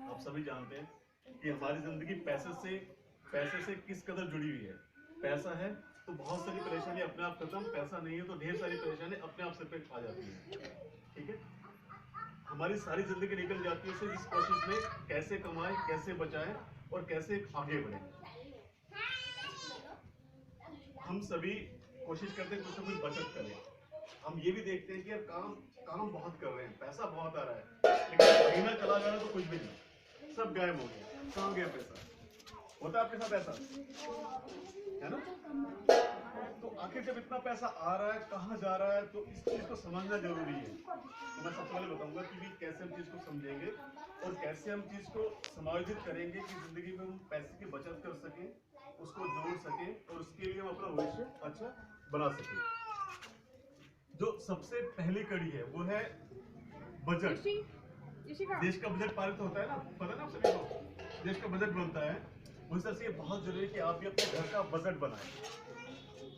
आप सभी जानते हैं कि हमारी जिंदगी पैसे से किस कदर जुड़ी हुई है। पैसा है तो बहुत सारी परेशानी अपने आप खत्म, पैसा नहीं है तो ढेर सारी परेशानी अपने आप सिर पे आ जाती है। ठीक है, हमारी सारी जिंदगी निकल जाती है सिर्फ इस कोशिश में कैसे कमाए, कैसे बचाए और कैसे आगे बढ़े। हम सभी कोशिश करते हैं कुछ ना कुछ बचत करें। हम ये भी देखते हैं कि यार काम बहुत कर रहे हैं, पैसा बहुत आ रहा है, लेकिन महीना चला जा रहा है तो कुछ भी नहीं, सब गायब हो गया, कहाँ गया पैसा। होता है आपके साथ ऐसा, है ना? तो आखिर जब इतना पैसा आ रहा है कहाँ जा रहा है, तो इस चीज को समझना जरूरी है। तो मैं सबसे पहले बताऊंगा कि भी कैसे हम चीज को समझेंगे और कैसे हम चीज को समायोजित करेंगे कि जिंदगी में हम पैसे की बचत कर सकें, उसको जोड़ सकें और उसके लिए हम अपना भविष्य अच्छा बना सकें। जो सबसे पहली कड़ी है वो है बजट। देश का बजट पारित होता है ना, पता ना आप सभी को, देश का बजट बनता है। उस तरह से ये बहुत जरूरी है कि आप भी अपने घर का बजट बनाएं।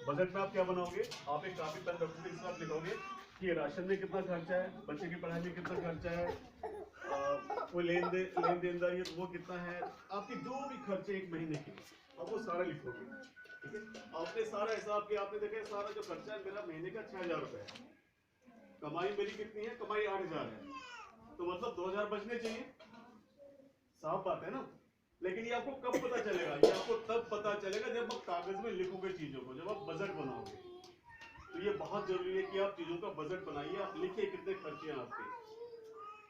बजट में आप क्या बनाओगे, आप एक कॉपी पेन रखोगे, इसमें आप लिखोगे कि राशन में कितना खर्चा है, बच्चे की पढ़ाई में कितना खर्चा है, कोई लेन देनदारी है तो वो कितना है, आपके जो भी खर्चे एक महीने के आप वो सारा लिखोगे। ठीक है, आपने सारा हिसाब किया, आपने देखा सारा जो खर्चा है मेरा महीने का 6,000 रुपए है, कमाई मेरी कितनी है, कमाई 8,000 है, तो मतलब 2,000 बचने चाहिए। साफ बात है ना? लेकिन ये आपको कब पता चलेगा, ये आपको तब पता चलेगा जब आप कागज में लिखोगे चीजों को, जब आप बजट बनाओगे। तो ये बहुत जरूरी है कि आप चीजों का बजट बनाइए, आप लिखिए कितने खर्चे हैं आपके।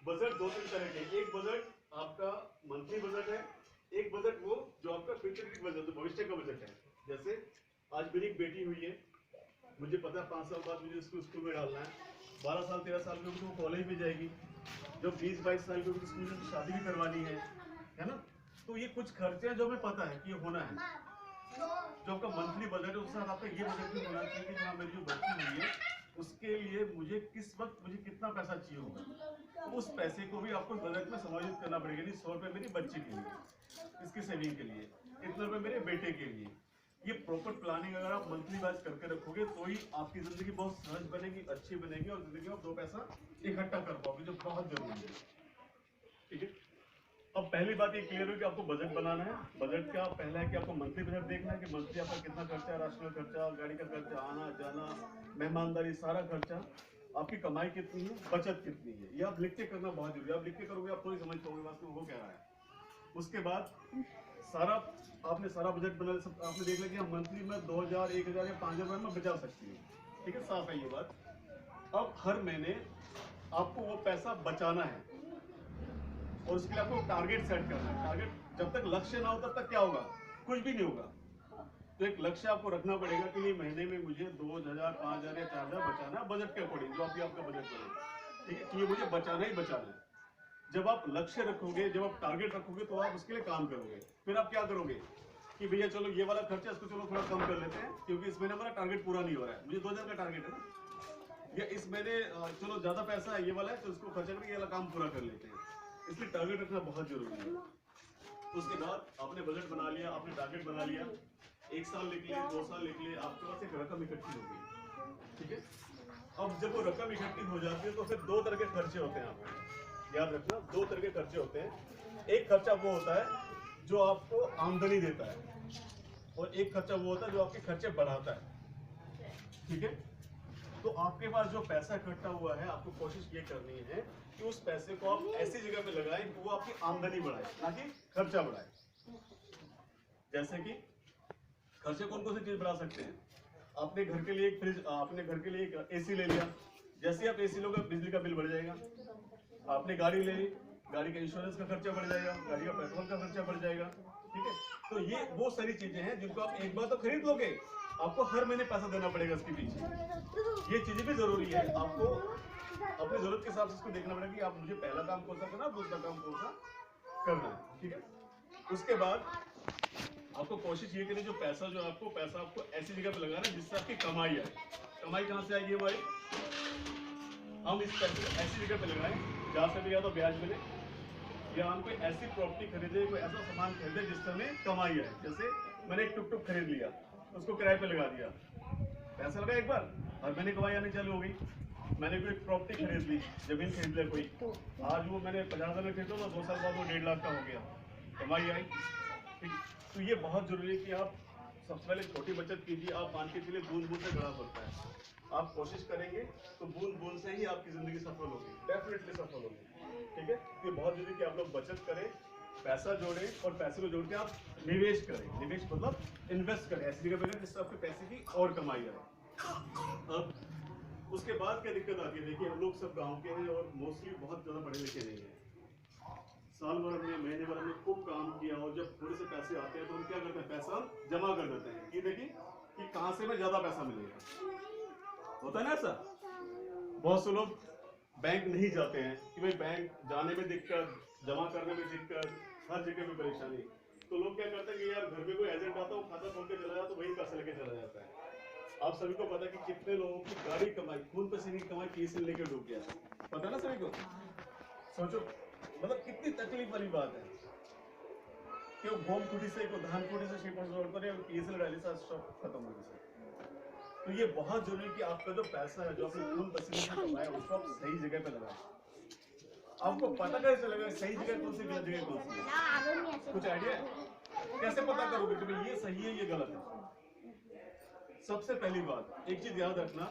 बजट दो तीन तरह के, एक बजट आपका मंथली बजट है, एक बजट वो जो आपका फ्यूचर बजट, भविष्य का बजट है। जैसे आज मेरी एक बेटी हुई है, मुझे पता है 5 साल बाद मुझे इसको स्कूल में डालना है, 12 साल 13 साल में वो कॉलेज में जाएगी, जब 20-22 साल की स्कूल में शादी भी करवानी है ना? तो ये कुछ खर्चे हैं जो हमें पता है कि ये होना है। जो आपका मंथली बजट है उसके साथ आपका ये बजट भी होना चाहिए कि हाँ मेरी जो बच्ची हुई है उसके लिए मुझे किस वक्त मुझे कितना पैसा चाहिए होगा, तो उस पैसे को भी आपको बजट में समायोजित करना पड़ेगा। नहीं 100 रुपये मेरी बच्ची के लिए, इसकी सेविंग के लिए, इतने रुपए मेरे बेटे के लिए। ये प्रॉपर प्लानिंग अगर आप मंथली वाइज करके रखोगे तो ही आपकी जिंदगी बहुत सहज बनेगी, अच्छी बनेगी और जिंदगी में आप 2 पैसा इकट्ठा कर पाओगे, जो बहुत जरूरी है। ठीक है, अब पहली बात ये क्लियर हो कि आपको बजट बनाना है। बजट का पहला है कि आपको मंथली बजट देखना है कि मंथली आपका कितना खर्चा है, राशन का खर्चा, गाड़ी का खर्चा, आना जाना, मेहमानदारी, सारा खर्चा, आपकी कमाई कितनी है, बचत कितनी है, ये आप लिख के करना बहुत जरूरी है। आप लिख के करोगे आप थोड़ी समझ पाओगे वास्तव में वो कह रहा है। उसके बाद सारा आपने सारा बजट बना, सब आपने देख लिया कि हम मंथली में 2,000 1,000 या 5,000 रुपए में बचा सकती है। ठीक है, साफ है ये बात। अब हर महीने आपको वो पैसा बचाना है और उसके लिए आपको टारगेट सेट करना है। टारगेट जब तक लक्ष्य ना हो तब तक क्या होगा, कुछ भी नहीं होगा। तो एक लक्ष्य आपको रखना पड़ेगा कि नहीं महीने में मुझे 2,000 5,000 या 4,000 बचाना है, बजट के अकॉर्डिंग जो आपका बजट बने। ठीक है, ये मुझे बचाना ही बचाना है। जब आप लक्ष्य रखोगे, जब आप टारगेट रखोगे तो आप उसके लिए काम करोगे। फिर आप क्या करोगे कि भैया चलो ये वाला खर्चा इसको चलो थोड़ा कम कर लेते हैं क्योंकि इस महीने हमारा टारगेट पूरा नहीं हो रहा है, मुझे 2,000 का टारगेट है ना, या इस महीने चलो ज्यादा पैसा है ये वाला है तो इसको खर्चा करके ये वाला काम पूरा कर लेते हैं। इसलिए टारगेट रखना बहुत जरूरी है। उसके बाद आपने बजट बना लिया, आपने टारगेट बना लिया, 1 साल लिख लिए, 2 साल लिख लिए, आपके पास एक रकम इकट्ठी हो गई। ठीक है, अब जब वो रकम इकट्ठी हो जाती है तो फिर 2 तरह के खर्चे होते हैं आपके, याद रखना 2 तरह के खर्चे होते हैं। एक खर्चा वो होता है जो आपको आमदनी देता है और एक खर्चा वो होता है जो आपके खर्चे बढ़ाता है। ठीक है, तो आपके पास जो पैसा इकट्ठा हुआ है आपको कोशिश ये करनी है कि उस पैसे को आप ऐसी जगह पे लगाएं कि वो आपकी आमदनी बढ़ाए, ना कि खर्चा बढ़ाए। जैसे कि खर्चे कौन कौन सी चीज बढ़ा सकते हैं, आपने घर के लिए एक फ्रिज, आपने घर के लिए एक एसी ले लिया, जैसे आप एसी लोगे बिजली का बिल बढ़ जाएगा। आपने गाड़ी ले ली, गाड़ी का इंश्योरेंस का खर्चा बढ़ जाएगा, गाड़ी का पेट्रोल का खर्चा बढ़ जाएगा। ठीक है, तो ये वो सारी चीजें हैं जिनको आप एक बार तो खरीद लोगे, आपको हर महीने पैसा देना पड़ेगा इसके पीछे। ये चीजें भी जरूरी है, आपको अपनी जरूरत के हिसाब से इसको देखना पड़ेगा कि आप मुझे पहला काम कौन सा करना है, दूसरा काम कौन सा करना है। ठीक है, उसके बाद आपको कोशिश ये करनी जो पैसा आपको ऐसी जगह पे लगाना है जिससे आपकी कमाई आए। कमाई कहाँ से आएगी भाई, हम इस पैसे को ऐसी जगह पे लगाएं जहाँ से भी या तो ब्याज मिले या हम कोई ऐसी प्रॉपर्टी खरीदे, कोई ऐसा सामान खरीदे जिससे हमें कमाई आए। जैसे मैंने एक टुक टुक खरीद लिया, उसको किराए पे लगा दिया, पैसा लगा एक बार, हर महीने कमाई आनी चालू हो गई। मैंने कोई प्रॉपर्टी खरीद ली, जमीन खरीद ले कोई, आज वो मैंने 50,000 में खरीदा, 2 साल बाद वो 1.5 लाख का हो गया, कमाई आई। ठीक, तो ये बहुत जरूरी है कि आप सबसे पहले छोटी बचत कीजिए। आप मान के चलिए बूंद बूंद से घड़ा भरता है, आप कोशिश करेंगे तो बूंद बूंद से ही आपकी जिंदगी सफल होगी, डेफिनेटली सफल होगी। ठीक है, ये बहुत जरूरी कि आप लोग बचत करें, पैसा जोड़ें और पैसे को जोड़ के आप निवेश करें। निवेश मतलब इन्वेस्ट करें ऐसी जगह पे जिससे आपके पैसे की और कमाई आए। अब उसके बाद क्या दिक्कत आती है, देखिए हम लोग सब गांव के हैं और मोस्टली बहुत ज़्यादा पढ़े लिखे नहीं हैं। साल भर हमने, महीने भर हमने खूब काम किया और जब थोड़े से पैसे आते हैं तो हम क्या करते हैं, पैसा जमा कर देते हैं कि देखिए कि कहाँ से हमें ज़्यादा पैसा मिलेगा। होता है ना ऐसा? बहुत से लोग बैंक नहीं जाते हैं कि भाई बैंक जाने में दिक्कत, जमा करने में दिक्कत, हर जगह में परेशानी। तो लोग क्या करते हैं कि यार घर में कोई एजेंट आता है, वो खाता खोल के चला जाता, तो वही पैसे लेके चला जाता है। आप सभी को पता है कि कितने लोगों की गाड़ी कमाई, खून पसीने की कमाई केस लेके डूब गया, पता है ना सभी को? सोचो मतलब कितनी तकलीफ वाली बात है कि वो गोम कुटी से, को धान कुटी से शिप रोड पर केस डाली सा सब खत्म हो गया। तो ये बहुत जरूरी है कि आपका जो पैसा है, जो आपने खून पसीने से कमाया, उसको आप सही जगह पे लगाएं। आपको पता कैसे चलेगा सही जगह कौन सी, गलत जगह कौन सी है? कुछ आइडिया है? कैसे पता करोगे कि भाई ये सही है, ये गलत है? सबसे पहली बात एक चीज याद रखना,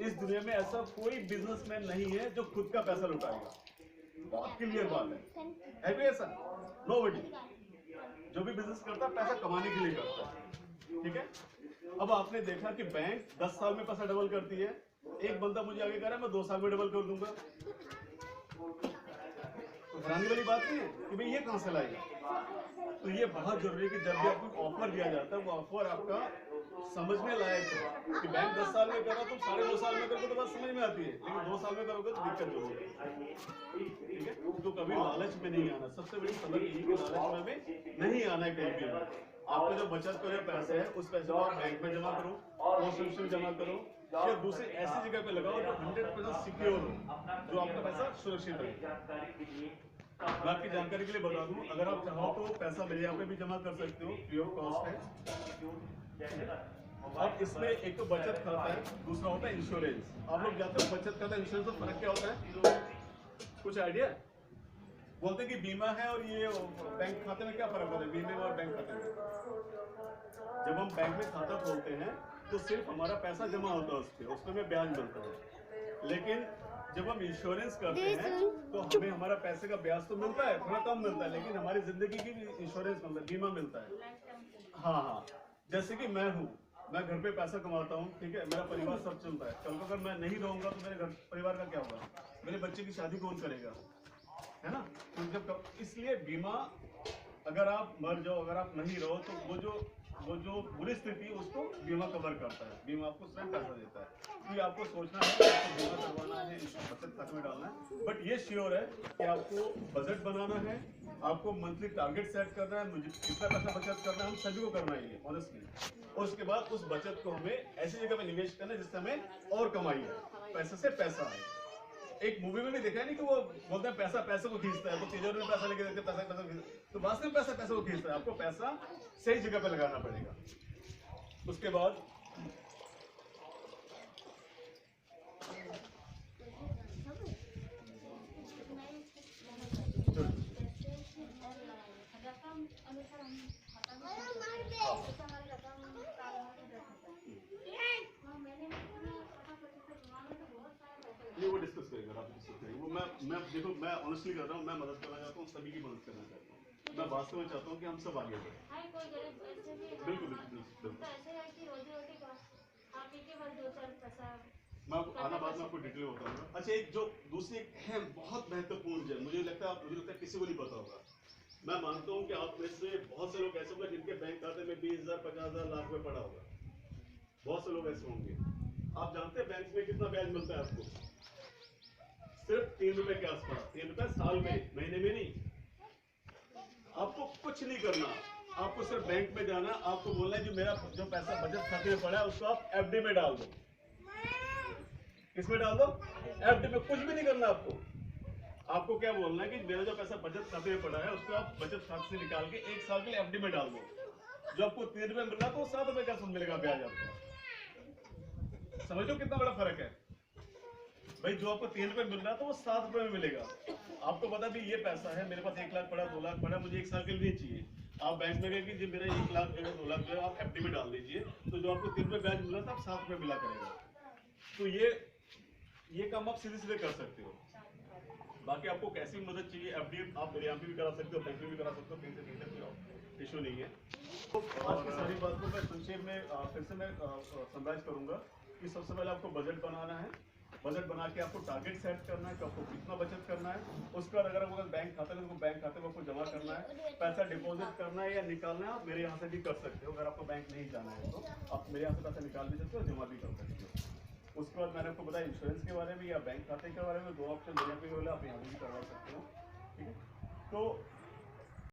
इस दुनिया में ऐसा कोई बिजनेसमैन नहीं है जो खुद का पैसा लुटाएगा। बहुत क्लियर बात है भी ऐसा? नोबडी। जो भी बिजनेस करता है पैसा कमाने के लिए करता है। ठीक है, अब आपने देखा कि बैंक 10 साल में पैसा डबल करती है, एक बंदा मुझे आगे कह रहा है मैं 2 साल में डबल कर दूंगा। तो हैरानी वाली बात नहीं है कि भाई ये कहां से लाएगा। तो ये बहुत जरूरी है कि जब भी आपको ऑफर दिया जाता है, वो ऑफर आपका समझने लायक है कि बैंक 10 साल में कर रहा, तुम 2.5 साल में करोगे तो बात समझ में आती है, लेकिन 2 साल में करोगे तो दिक्कत होगी। ठीक है, तो कभी लालच में नहीं आना। सबसे बड़ी सबक यही कि लालच में नहीं आना है कहीं भी। आपका जो बचत का जो पैसा है, उस पैसे को आप बैंक में जमा करो, पोस्ट ऑफिस में जमा करो, या दूसरी ऐसी जगह पे लगाओ जो 100% सिक्योर हो, जो आपका पैसा सुरक्षित रहे। मैं आपकी जानकारी के लिए बता दूं, अगर आप चाहो तो पैसा मेरे यहाँ पे भी जमा कर सकते हो, फ्री ऑफ कॉस्ट है। अब इसमें एक तो बचत खाता है, दूसरा होता है इंश्योरेंस। आप लोग जानते हो बचत खाता इंश्योरेंस में फर्क क्या होता है? कुछ आइडिया? बोलते हैं कि बीमा है और ये बैंक खाते में क्या फर्क होता है बीमे और बैंक खाते में? जब हम बैंक में खाता खोलते हैं तो सिर्फ हमारा पैसा जमा होता है उस पर हमें ब्याज मिलता है, लेकिन जब हम इंश्योरेंस करते हैं तो हमें हमारा पैसे का ब्याज तो मिलता है, थोड़ा कम मिलता है, लेकिन हमारी जिंदगी की भी इंश्योरेंस मिलता है, बीमा मिलता है। हाँ, जैसे कि मैं हूँ, मैं घर पे पैसा कमाता हूँ, ठीक है, मेरा परिवार सब चलता है। कल को अगर मैं नहीं रहूंगा तो मेरे घर परिवार का क्या होगा? मेरे बच्चे की शादी कौन करेगा? है ना? तो जब इसलिए बीमा, अगर आप मर जाओ, अगर आप नहीं रहो, तो वो जो बुरी स्थिति है उसको बीमा कवर करता है, बीमा आपको स्वयं पैसा देता है। तो ये आपको सोचना है कि आपको बीमा करवाना है, इसको बचत खाते में डालना है, बट ये श्योर है कि आपको बजट बनाना है, आपको मंथली टारगेट सेट करना है, मुझे कितना पैसा बचत करना है, हम सभी को करना है ऑनेस्टली। और उसके बाद उस बचत को हमें ऐसी जगह पे निवेश करना है जिससे हमें और कमाई है, पैसे से पैसा है। एक मूवी में भी देखा है नहीं कि वो बोलते हैं पैसा पैसे को खींचता है, तो तिजोरी में पैसा लेके देते हैं, पैसा तो वास्तव में पैसा पैसे को खींचता है। आपको पैसा सही जगह पे लगाना पड़ेगा। उसके बाद वो डिस्कस करेंगे, आप डिस्कस करेंगे वो। मैं देखो, मैं ऑनेस्टली कर रहा हूँ, मैं मदद करना चाहता हूँ, सभी की मदद करना चाहता हूँ। मैं वास्तव में चाहता हूँ कि हम सब आगे बढ़ें। बिल्कुल बिल्कुल। मैं आना बाद में आपको डिटेल बताऊंगा। अच्छा, एक जो दूसरी है बहुत महत्वपूर्ण है, मुझे लगता है किसी को नहीं पता होगा। मैं मानता हूँ कि आप में से बहुत से लोग ऐसे होंगे जिनके बैंक खाते में 20,000, 50,000, लाख रुपए पड़ा होगा। बहुत से लोग ऐसे होंगे। आप जानते हैं बैंक में कितना ब्याज मिलता है आपको? सिर्फ 3 रुपए के आसपास। 3 रुपए साल में, महीने में नहीं। आपको कुछ नहीं करना, आपको सिर्फ बैंक में जाना, आपको बोलना है कि मेरा जो पैसा बचत खाते में पड़ा है उसको आप एफडी में डाल दो। किसमें डाल दो? एफडी में। कुछ भी नहीं करना आपको क्या बोलना है कि मेरा जो पैसा बचत खाते में पड़ा है उसको आप बचत खाते से निकाल के 1 साल के लिए एफडी में डाल दो। जो आपको 3 रुपए मिल रहा है तो 7 रुपए का मिलेगा ब्याज आपको। समझो कितना बड़ा फर्क है। भाई जो आपको 3 रुपए मिल रहा है तो वो 7 रुपए में मिलेगा। आपको पता भी ये पैसा है, मेरे पास 1 लाख पड़ा, 2 लाख पड़ा, मुझे 1 साल के लिए चाहिए। आप बैंक में गए कि जी मेरा 1 लाख जो है 2 लाख जो है आप एफडी में डाल दीजिए, तो जो आपको 3 रुपए ब्याज मिल रहा था आप 7 रुपए मिला करेगा। तो ये काम आप सीधे सीधे कर सकते हो। बाकी आपको कैसी मदद चाहिए, एफडी आप मेरे यहाँ पे भी करा सकते हो, बैंक में भी करा सकते हो, कहीं से कहीं तक कोई इशू नहीं है। तो आज की सारी बात को मैं संक्षेप में फिर से मैं समराइज करूंगा कि सबसे पहले आपको बजट बनाना है। बजट बना के आपको टारगेट सेट करना है कि आपको कितना बचत करना है। उसके बाद अगर आपको बैंक खाता है तो बैंक खाते में आपको जमा करना है, पैसा डिपॉजिट करना है या निकालना है, आप मेरे यहाँ से भी कर सकते हो। अगर आपको बैंक नहीं जाना है तो आप मेरे यहाँ से पैसा निकाल भी सकते हो, जमा भी कर सकते हो। उसके बाद मैंने आपको बताया इंश्योरेंस के बारे में या बैंक खाते के बारे में, 2 ऑप्शन मेरे यहाँ पे आप यहाँ भी करवा सकते हो। ठीक है, तो